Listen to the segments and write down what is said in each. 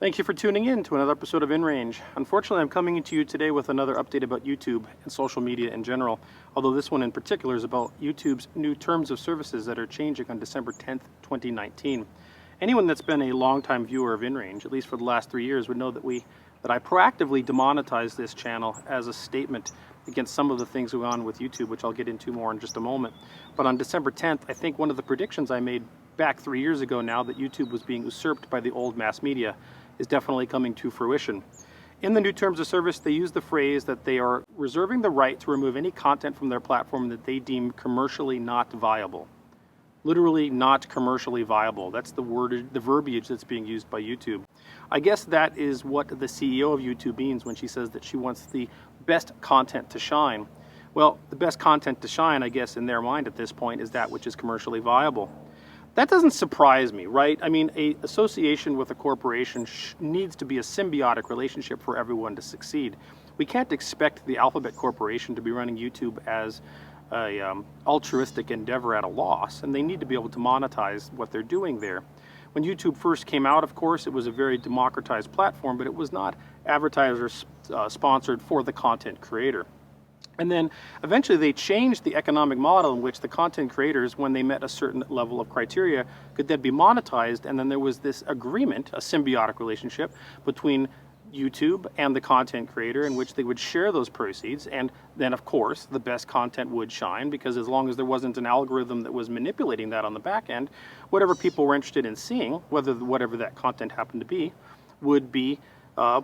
Thank you for tuning in to another episode of InRange. Unfortunately, I'm coming to you today with another update about YouTube and social media in general, although this one in particular is about YouTube's new terms of services that are changing on December 10th, 2019. Anyone that's been a longtime viewer of InRange, at least for the last 3 years, would know that I proactively demonetized this channel as a statement against some of the things going on with YouTube, which I'll get into more in just a moment. But on December 10th, I think one of the predictions I made back 3 years ago now that YouTube was being usurped by the old mass media is definitely coming to fruition. In the new terms of service, they use the phrase that they are reserving the right to remove any content from their platform that they deem commercially not viable. Literally not commercially viable. That's the verbiage that's being used by YouTube. I guess that is what the CEO of YouTube means when she says that she wants the best content to shine. Well, the best content to shine, I guess, in their mind at this point is that which is commercially viable. That doesn't surprise me, right? I mean, an association with a corporation needs to be a symbiotic relationship for everyone to succeed. We can't expect the Alphabet Corporation to be running YouTube as an altruistic endeavor at a loss, and they need to be able to monetize what they're doing there. When YouTube first came out, of course, it was a very democratized platform, but it was not advertisers sponsored for the content creator. And then eventually they changed the economic model in which the content creators, when they met a certain level of criteria, could then be monetized. And then there was this agreement, a symbiotic relationship between YouTube and the content creator in which they would share those proceeds. And then, of course, the best content would shine, because as long as there wasn't an algorithm that was manipulating that on the back end, whatever people were interested in seeing, whatever that content happened to be, would be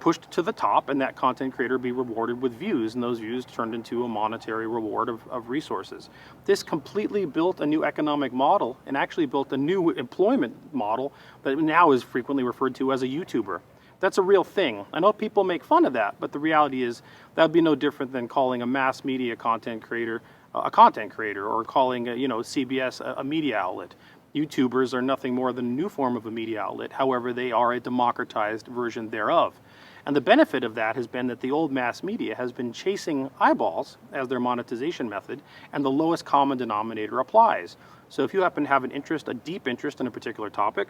pushed to the top, and that content creator be rewarded with views, and those views turned into a monetary reward of resources. This completely built a new economic model and actually built a new employment model that now is frequently referred to as a YouTuber. That's a real thing. I know people make fun of that, but the reality is that would be no different than calling a mass media content creator a content creator, or calling CBS a media outlet. YouTubers are nothing more than a new form of a media outlet. However, they are a democratized version thereof. And the benefit of that has been that the old mass media has been chasing eyeballs as their monetization method, and the lowest common denominator applies. So if you happen to have an interest, a deep interest in a particular topic,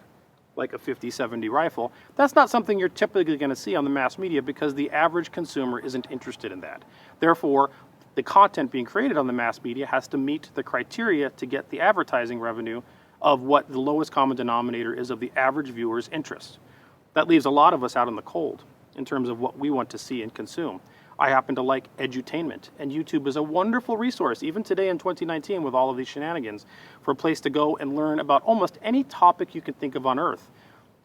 like a 50-70 rifle, that's not something you're typically going to see on the mass media, because the average consumer isn't interested in that. Therefore, the content being created on the mass media has to meet the criteria to get the advertising revenue of what the lowest common denominator is of the average viewer's interest. That leaves a lot of us out in the cold in terms of what we want to see and consume. I happen to like edutainment, and YouTube is a wonderful resource, even today in 2019 with all of these shenanigans, for a place to go and learn about almost any topic you can think of on Earth.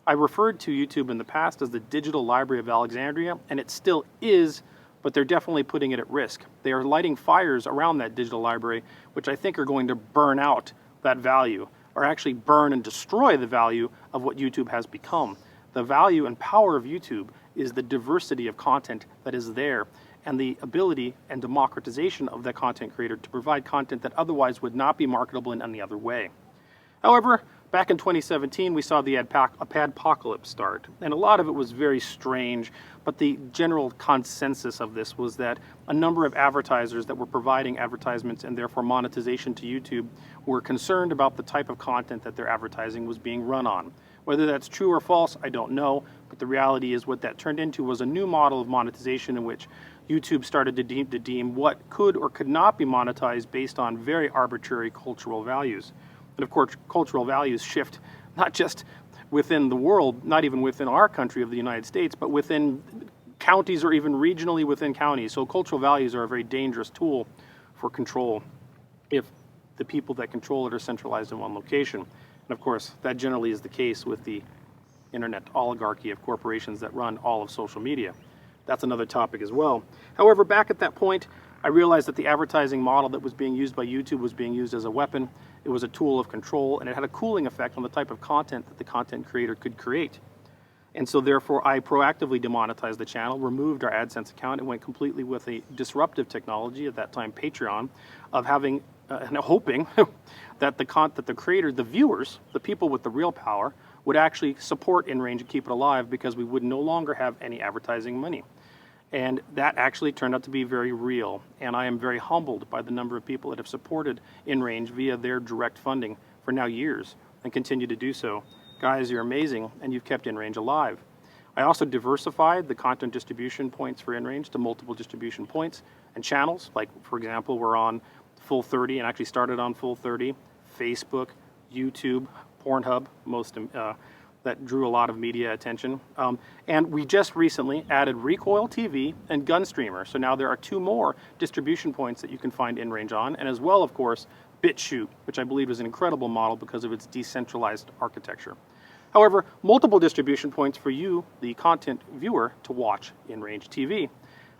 I referred to YouTube in the past as the Digital Library of Alexandria, and it still is, but they're definitely putting it at risk. They are lighting fires around that digital library, which I think are going to burn out that value, or actually burn and destroy the value of what YouTube has become. The value and power of YouTube is the diversity of content that is there, and the ability and democratization of that content creator to provide content that otherwise would not be marketable in any other way. However, back in 2017, we saw the adpocalypse start, and a lot of it was very strange, but the general consensus of this was that a number of advertisers that were providing advertisements and therefore monetization to YouTube were concerned about the type of content that their advertising was being run on. Whether that's true or false, I don't know, but the reality is what that turned into was a new model of monetization in which YouTube started to deem what could or could not be monetized based on very arbitrary cultural values. And of course, cultural values shift not just within the world, not even within our country of the United States, but within counties or even regionally within counties. So cultural values are a very dangerous tool for control if the people that control it are centralized in one location. And of course, that generally is the case with the internet oligarchy of corporations that run all of social media. That's another topic as well. However, back at that point, I realized that the advertising model that was being used by YouTube was being used as a weapon. It was a tool of control, and it had a cooling effect on the type of content that the content creator could create. And so therefore, I proactively demonetized the channel, removed our AdSense account, and went completely with a disruptive technology, at that time Patreon, of having and hoping that the creator, the viewers, the people with the real power, would actually support InRange and keep it alive, because we would no longer have any advertising money. And that actually turned out to be very real. And I am very humbled by the number of people that have supported InRange via their direct funding for now years and continue to do so. Guys, you're amazing, and you've kept InRange alive. I also diversified the content distribution points for InRange to multiple distribution points and channels. Like, for example, we're on Full 30 and actually started on Full 30, Facebook, YouTube, Pornhub, that drew a lot of media attention. And we just recently added Recoil TV and Gunstreamer. So now there are 2 more distribution points that you can find InRange on, and as well, of course, BitChute, which I believe is an incredible model because of its decentralized architecture. However, multiple distribution points for you, the content viewer, to watch InRangeTV.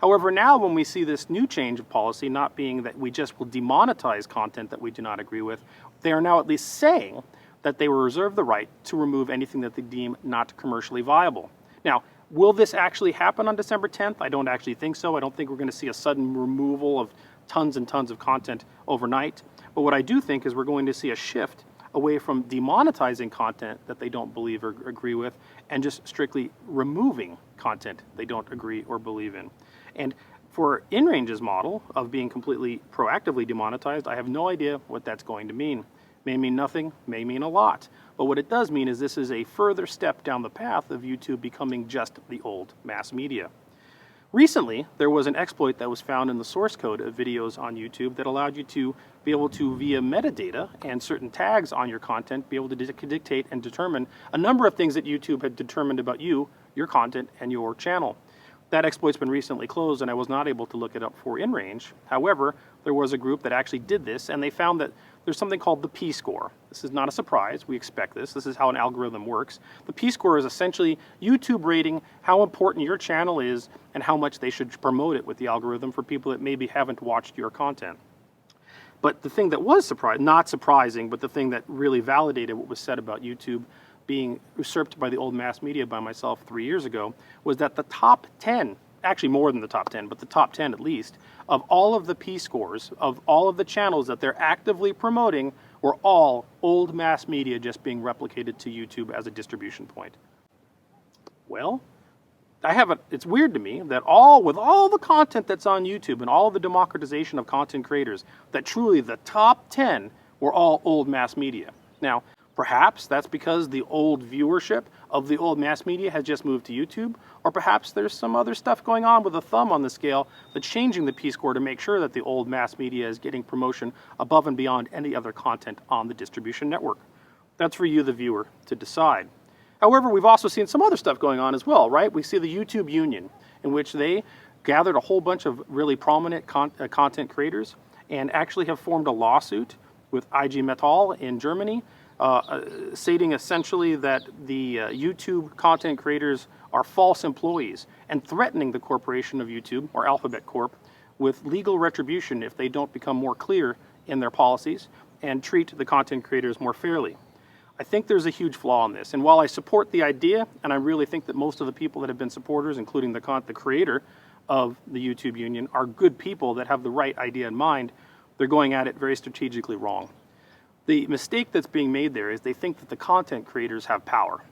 However, now when we see this new change of policy, not being that we just will demonetize content that we do not agree with, they are now at least saying that they will reserve the right to remove anything that they deem not commercially viable. Now, will this actually happen on December 10th? I don't actually think so. I don't think we're going to see a sudden removal of tons and tons of content overnight. But what I do think is we're going to see a shift away from demonetizing content that they don't believe or agree with, and just strictly removing content they don't agree or believe in. And for InRange's model of being completely proactively demonetized, I have no idea what that's going to mean. May mean nothing, may mean a lot. But what it does mean is this is a further step down the path of YouTube becoming just the old mass media. Recently, there was an exploit that was found in the source code of videos on YouTube that allowed you to be able to, via metadata and certain tags on your content, be able to dictate and determine a number of things that YouTube had determined about you, your content, and your channel. That exploit's been recently closed, and I was not able to look it up for InRange. However, there was a group that actually did this, and they found that there's something called the P-score. This is not a surprise. We expect this. This is how an algorithm works. The P-score is essentially YouTube rating how important your channel is and how much they should promote it with the algorithm for people that maybe haven't watched your content. But the thing that was not surprising, but the thing that really validated what was said about YouTube being usurped by the old mass media by myself 3 years ago, was that the top 10, actually more than the top 10, but the top 10 at least, of all of the P-scores, of all of the channels that they're actively promoting, were all old mass media just being replicated to YouTube as a distribution point. Well, it's weird to me that with all the content that's on YouTube and all of the democratization of content creators, that truly the top 10 were all old mass media. Now, perhaps that's because the old viewership of the old mass media has just moved to YouTube, or perhaps there's some other stuff going on with a thumb on the scale that's changing the P-score to make sure that the old mass media is getting promotion above and beyond any other content on the distribution network. That's for you, the viewer, to decide. However, we've also seen some other stuff going on as well, right? We see the YouTube Union, in which they gathered a whole bunch of really prominent content creators and actually have formed a lawsuit with IG Metall in Germany, stating essentially that the YouTube content creators are false employees and threatening the corporation of YouTube, or Alphabet Corp, with legal retribution if they don't become more clear in their policies and treat the content creators more fairly. I think there's a huge flaw in this, and while I support the idea, and I really think that most of the people that have been supporters, including the creator of the YouTube Union, are good people that have the right idea in mind, they're going at it very strategically wrong. The mistake that's being made there is they think that the content creators have power.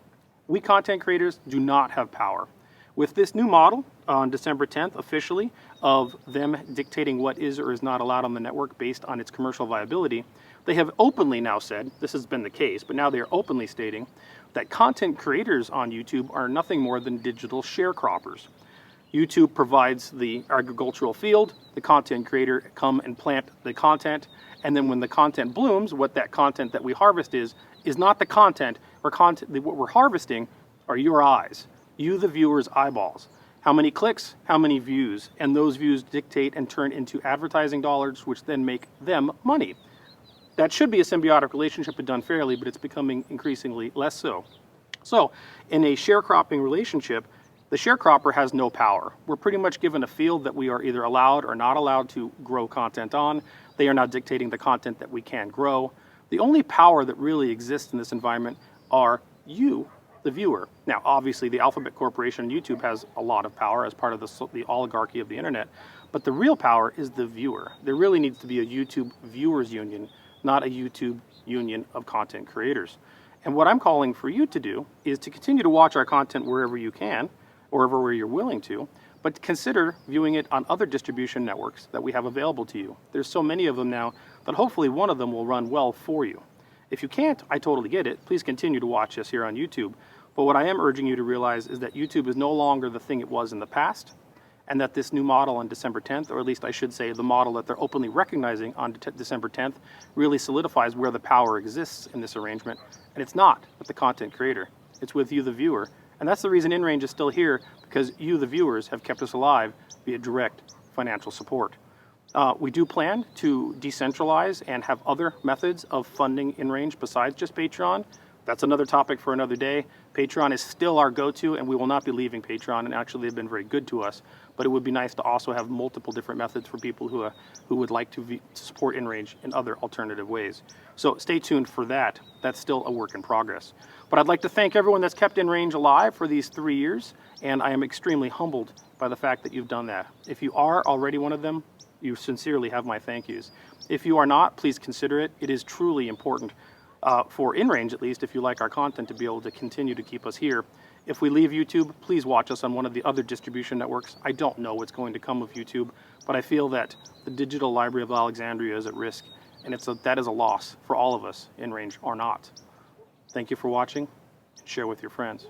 We content creators do not have power. With this new model on December 10th, officially, of them dictating what is or is not allowed on the network based on its commercial viability, they have openly now said, this has been the case, but now they are openly stating that content creators on YouTube are nothing more than digital sharecroppers. YouTube provides the agricultural field, the content creator come and plant the content, and then when the content blooms, what that content that we harvest is not the content, or what we're harvesting are your eyes, you the viewer's eyeballs. How many clicks, how many views, and those views dictate and turn into advertising dollars, which then make them money. That should be a symbiotic relationship and done fairly, but it's becoming increasingly less so. So, in a sharecropping relationship, the sharecropper has no power. We're pretty much given a field that we are either allowed or not allowed to grow content on. They are now dictating the content that we can grow. The only power that really exists in this environment are you, the viewer. Now, obviously, the Alphabet Corporation, YouTube, has a lot of power as part of the oligarchy of the internet, but the real power is the viewer. There really needs to be a YouTube viewers union, not a YouTube union of content creators. And what I'm calling for you to do is to continue to watch our content wherever you can, or where you're willing to, but consider viewing it on other distribution networks that we have available to you. There's so many of them now that hopefully one of them will run well for you. If you can't, I totally get it. Please continue to watch us here on YouTube. But what I am urging you to realize is that YouTube is no longer the thing it was in the past, and that this new model on December 10th, or at least I should say the model that they're openly recognizing on December 10th, really solidifies where the power exists in this arrangement. And it's not with the content creator, it's with you, the viewer. And that's the reason InRange is still here, because you, the viewers, have kept us alive via direct financial support. We do plan to decentralize and have other methods of funding InRange besides just Patreon. That's another topic for another day. Patreon is still our go-to, and we will not be leaving Patreon, and actually they've been very good to us. But it would be nice to also have multiple different methods for people who would like to support InRange in other alternative ways. So stay tuned for that. That's still a work in progress. But I'd like to thank everyone that's kept InRange alive for these 3 years, and I am extremely humbled by the fact that you've done that. If you are already one of them, you sincerely have my thank yous. If you are not, please consider it. It is truly important for InRange, at least, if you like our content, to be able to continue to keep us here. If we leave YouTube, please watch us on one of the other distribution networks. I don't know what's going to come of YouTube, but I feel that the Digital Library of Alexandria is at risk, and that is a loss for all of us, InRange or not. Thank you for watching, and share with your friends.